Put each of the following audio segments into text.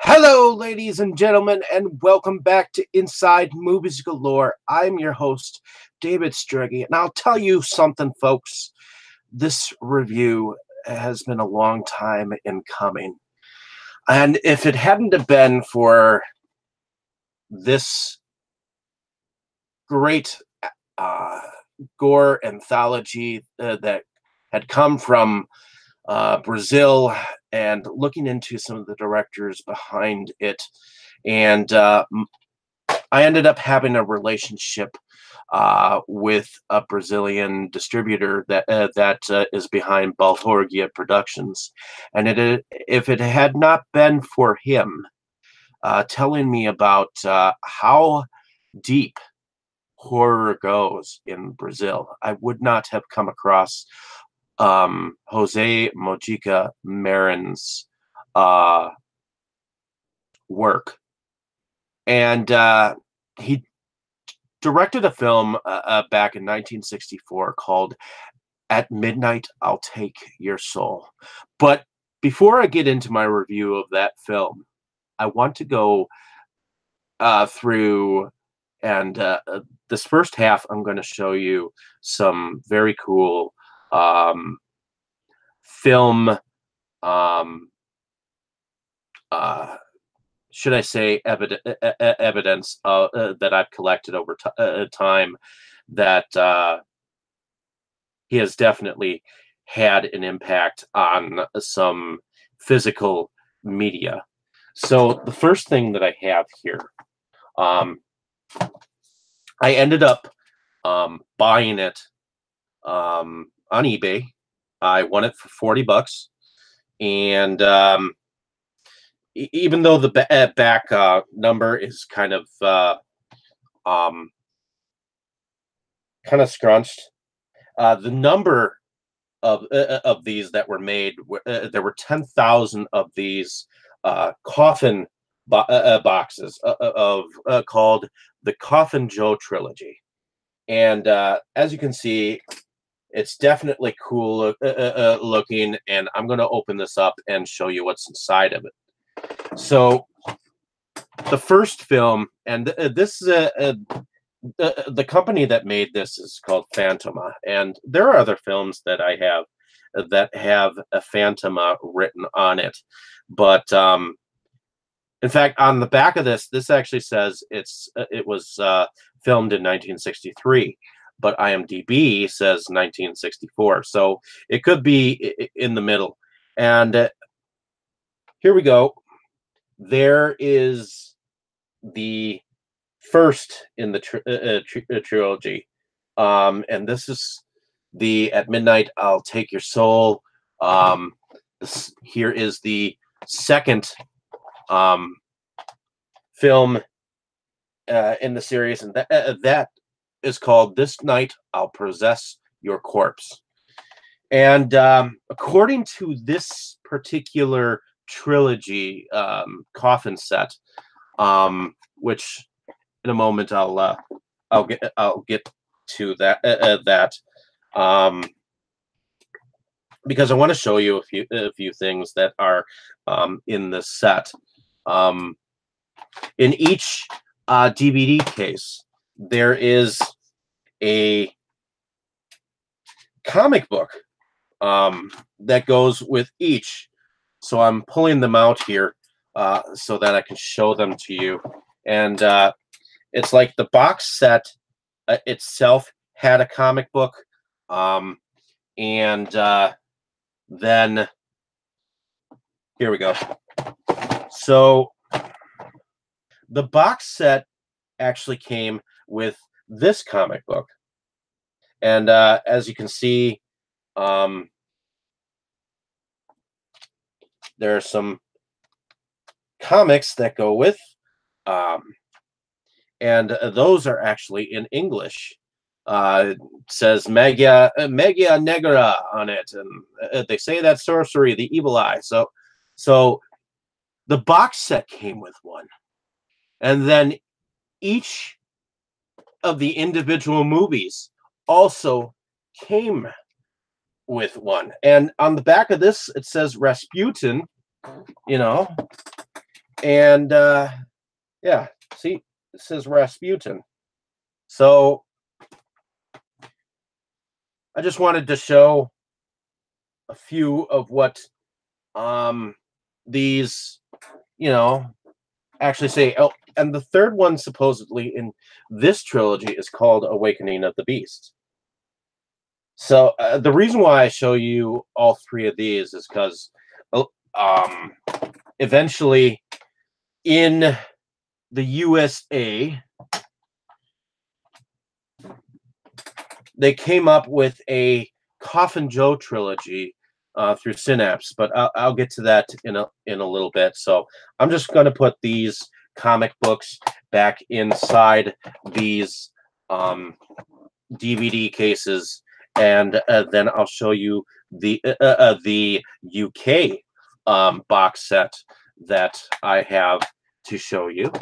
Hello, ladies and gentlemen, and welcome back to Inside Movies Galore. I'm your host, David Struggy, and I'll tell you something, folks. This review has been a long time in coming. And if it hadn't have been for this great uh, gore anthology that had come from Brazil, and looking into some of the directors behind it, and I ended up having a relationship with a Brazilian distributor that is behind Balhorgia Productions, and if it had not been for him telling me about how deep horror goes in Brazil, I would not have come across Jose Mojica Marin's uh, work. And he directed a film back in 1964 called At Midnight, I'll Take Your Soul. But before I get into my review of that film, I want to go through and this first half, I'm going to show you some very cool film, um, should I say, evidence that I've collected over time that he has definitely had an impact on some physical media. So the first thing that I have here, um, I ended up buying it on eBay. I won it for $40, and even though the back number is um, kind of scrunched, the number of these that were made, there were 10,000 of these coffin boxes of called the Coffin Joe trilogy, and as you can see, it's definitely cool looking. And I'm going to open this up and show you what's inside of it. So the first film, and this is the company that made this is called Phantoma, and there are other films that I have that have a Phantoma written on it, but in fact, on the back of this actually says it was filmed in 1963, but IMDb says 1964, so it could be in the middle. And here we go. There is the first in the trilogy, and this is the At Midnight I'll Take Your Soul. Here is the second film in the series, and that is called This Night I'll Possess Your Corpse. And according to this particular trilogy coffin set, which in a moment I'll get to that because I want to show you a few things that are in this set. In each DVD case, there is a comic book that goes with each. So I'm pulling them out here so that I can show them to you. And it's like the box set itself had a comic book, and then here we go. So the box set actually came with this comic book, and as you can see, there are some comics that go with, and those are actually in English. It says Magia Negra on it, and they say that sorcery, the evil eye. So the box set came with one, and then each of the individual movies also came with one. And on the back of this, it says Rasputin, you know, And yeah, see, this is Rasputin. So I just wanted to show a few of what um, these, you know, actually say. Oh, and the third one supposedly in this trilogy is called Awakening of the Beast. So the reason why I show you all three of these is because um, eventually in the USA, they came up with a Coffin Joe trilogy through Synapse, but I'll get to that in a little bit. So I'm just going to put these comic books back inside these DVD cases, and then I'll show you the UK box set that I have to show you.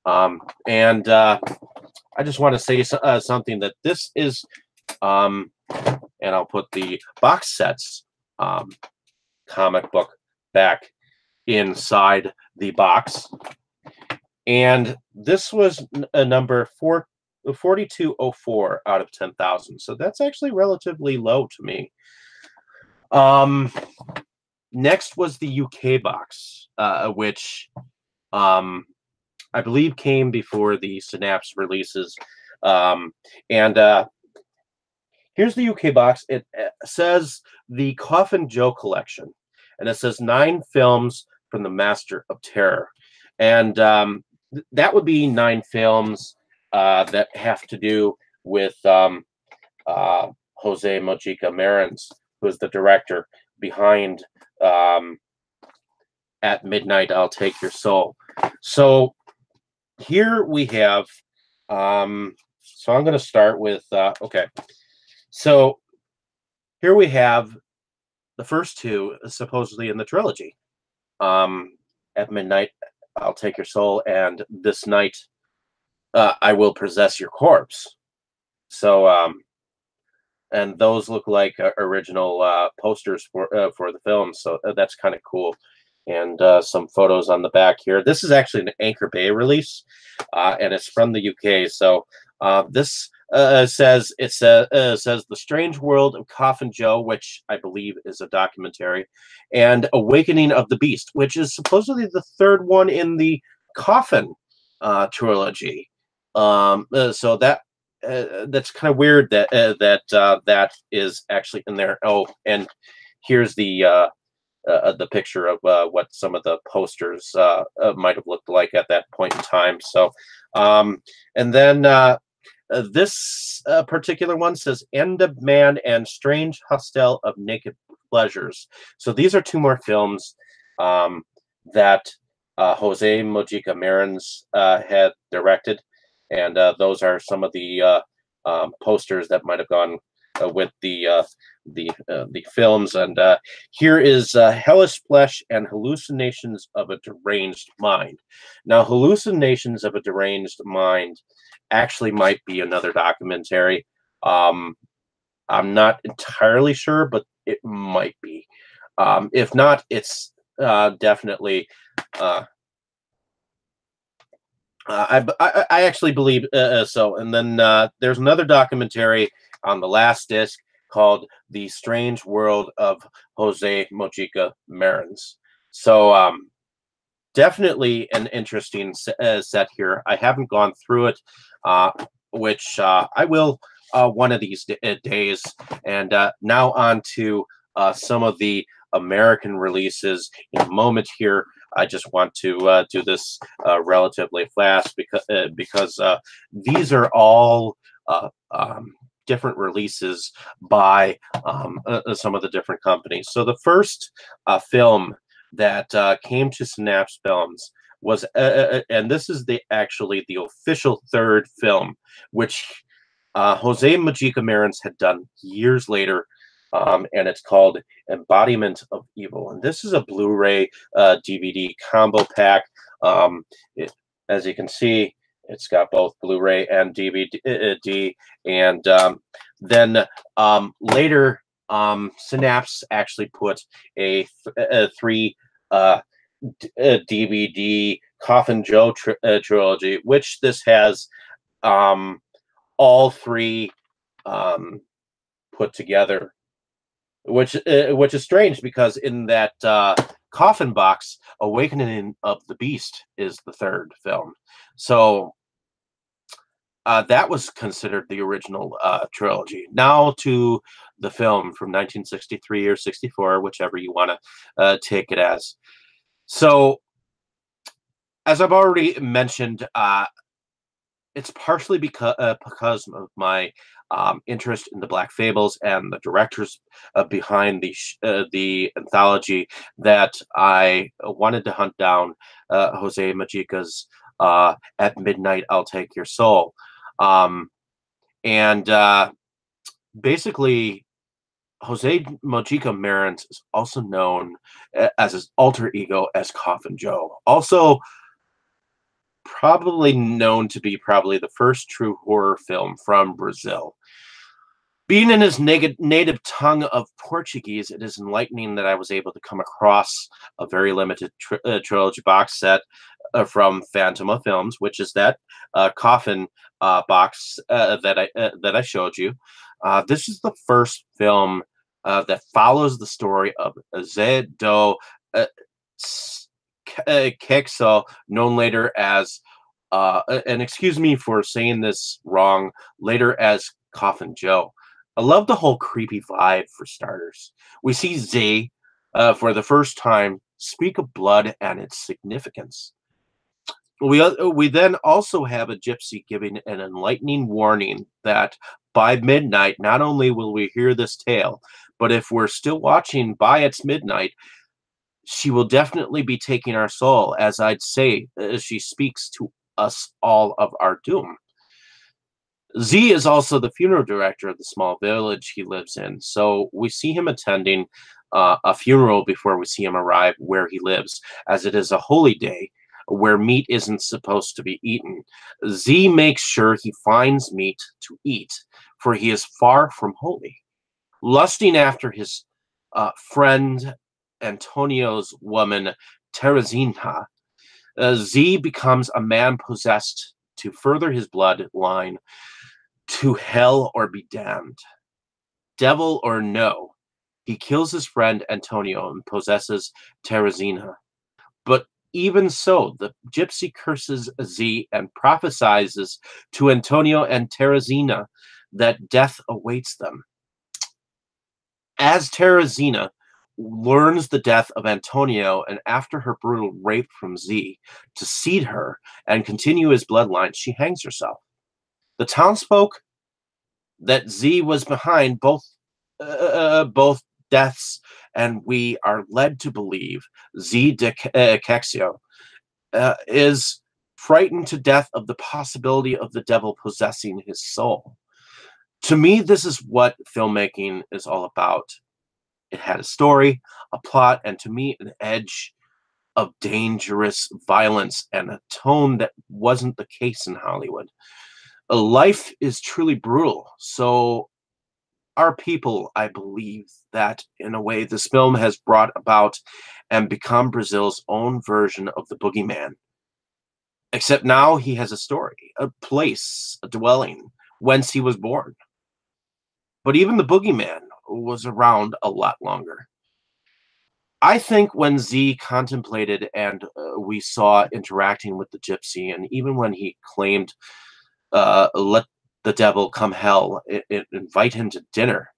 And I just want to say something that this is, and I'll put the box sets comic book back inside the box. And this was a number 4204 out of 10,000. So that's actually relatively low to me. Next was the UK box, which I believe came before the Synapse releases. And here's the UK box. It says the Coffin Joe collection, and it says 9 films from the Master of Terror. And that would be 9 films that have to do with Jose Mojica Marins, who is the director behind At Midnight, I'll Take Your Soul. So here we have, so I'm going to start with, okay. So here we have the first 2 supposedly in the trilogy. At Midnight, I'll Take Your Soul, and This Night, I Will Possess Your Corpse. So, and those look like original posters for the film. So that's kind of cool. And some photos on the back here. This is actually an Anchor Bay release, and it's from the UK. So this says The Strange World of Coffin Joe, which I believe is a documentary, and Awakening of the Beast, which is supposedly the third one in the Coffin trilogy. So that's kind of weird that that is actually in there. Oh, and here's the picture of what some of the posters might have looked like at that point in time. So, and then this particular one says End of Man and Strange Hostel of Naked Pleasures. So these are 2 more films that Jose Mojica Marins had directed, and those are some of the posters that might have gone with the films. And here is Hellish Flesh and Hallucinations of a Deranged Mind. Now, Hallucinations of a Deranged Mind actually might be another documentary. I'm not entirely sure, but it might be. If not, it's definitely. I actually believe so. And then there's another documentary on the last disc called The Strange World of Jose Mojica Marins. So definitely an interesting set here. I haven't gone through it, which I will one of these days. And now on to some of the American releases in a moment here. I just want to do this relatively fast because these are all different releases by some of the different companies. So the first film that came to Synapse Films was, and this is actually the official 3rd film, which Jose Mojica Marins had done years later. And it's called Embodiment of Evil. And this is a Blu-ray DVD combo pack. As you can see, it's got both Blu-ray and DVD. And then later, Synapse actually put a 3 DVD Coffin Joe trilogy, which this has um, all three um, put together, which is strange because in that coffin box, Awakening of the Beast is the third film. So that was considered the original trilogy. Now to the film from 1963 or 64, whichever you want to take it as. So, as I've already mentioned, it's partially because of my interest in the Black Fables and the directors behind the anthology that I wanted to hunt down Jose Mojica's "At Midnight I'll Take Your Soul," um, and basically Jose Mojica Marins is also known as his alter ego as Coffin Joe. Also probably known to be probably the first true horror film from Brazil. Being in his native tongue of Portuguese, it is enlightening that I was able to come across a very limited trilogy box set from Phantoma Films, which is that coffin box that I showed you. This is the first film that follows the story of Zé do uh, Queixo, known later as, and excuse me for saying this wrong, later as Coffin Joe. I love the whole creepy vibe for starters. We see Z for the first time speak of blood and its significance. We then also have a gypsy giving an enlightening warning that by midnight, not only will we hear this tale, but if we're still watching by its midnight, she will definitely be taking our soul, as I'd say, as she speaks to us all of our doom. Z is also the funeral director of the small village he lives in, so we see him attending a funeral before we see him arrive where he lives, as it is a holy day where meat isn't supposed to be eaten. Z makes sure he finds meat to eat, for he is far from holy. Lusting after his friend Antonio's woman, Teresina, Z becomes a man possessed to further his bloodline to hell or be damned. Devil or no, he kills his friend Antonio and possesses Teresina. But even so, the gypsy curses Z and prophesies to Antonio and Teresina that death awaits them. As Teresina learns the death of Antonio and after her brutal rape from Z, to seed her and continue his bloodline, she hangs herself. The townsfolk that Z was behind both deaths, and we are led to believe Z de Kexio is frightened to death of the possibility of the devil possessing his soul. To me, this is what filmmaking is all about. It had a story, a plot, and to me, an edge of dangerous violence and a tone that wasn't the case in Hollywood. Life is truly brutal. So, our people, I believe that in a way, this film has brought about and become Brazil's own version of the boogeyman. Except now he has a story, a place, a dwelling, whence he was born. But even the boogeyman was around a lot longer. I think when Z contemplated and we saw interacting with the gypsy, and even when he claimed, let the devil come hell, invite him to dinner,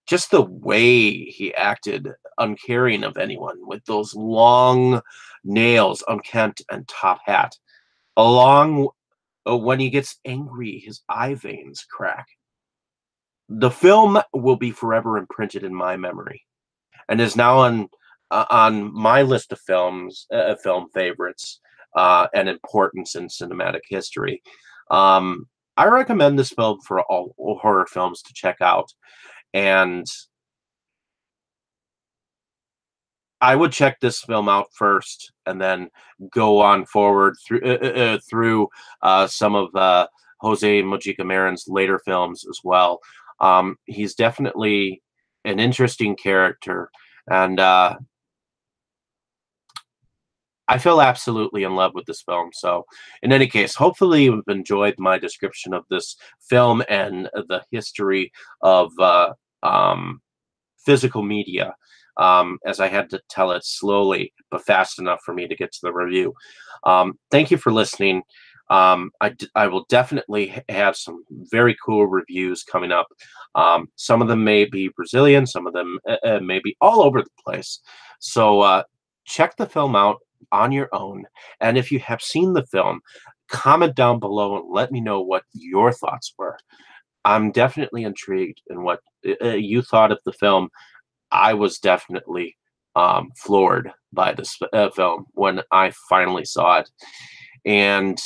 just the way he acted, uncaring of anyone, with those long nails, unkempt, and top hat, along when he gets angry, his eye veins crack. The film will be forever imprinted in my memory and is now on my list of film favorites and importance in cinematic history. I recommend this film for all horror films to check out, and I would check this film out first, and then go on forward through some of Jose Mojica Marin's later films as well. He's definitely an interesting character, and I feel absolutely in love with this film. So, in any case, hopefully you've enjoyed my description of this film and the history of um, physical media, as I had to tell it slowly but fast enough for me to get to the review. Thank you for listening. I will definitely have some very cool reviews coming up. Some of them may be Brazilian, some of them may be all over the place. So check the film out on your own. And if you have seen the film, comment down below and let me know what your thoughts were. I'm definitely intrigued in what you thought of the film. I was definitely floored by this film when I finally saw it, and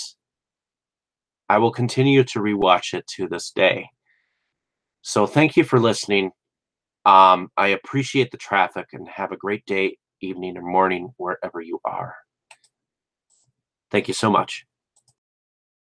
I will continue to rewatch it to this day. So thank you for listening. I appreciate the traffic and have a great day, evening, or morning wherever you are. Thank you so much.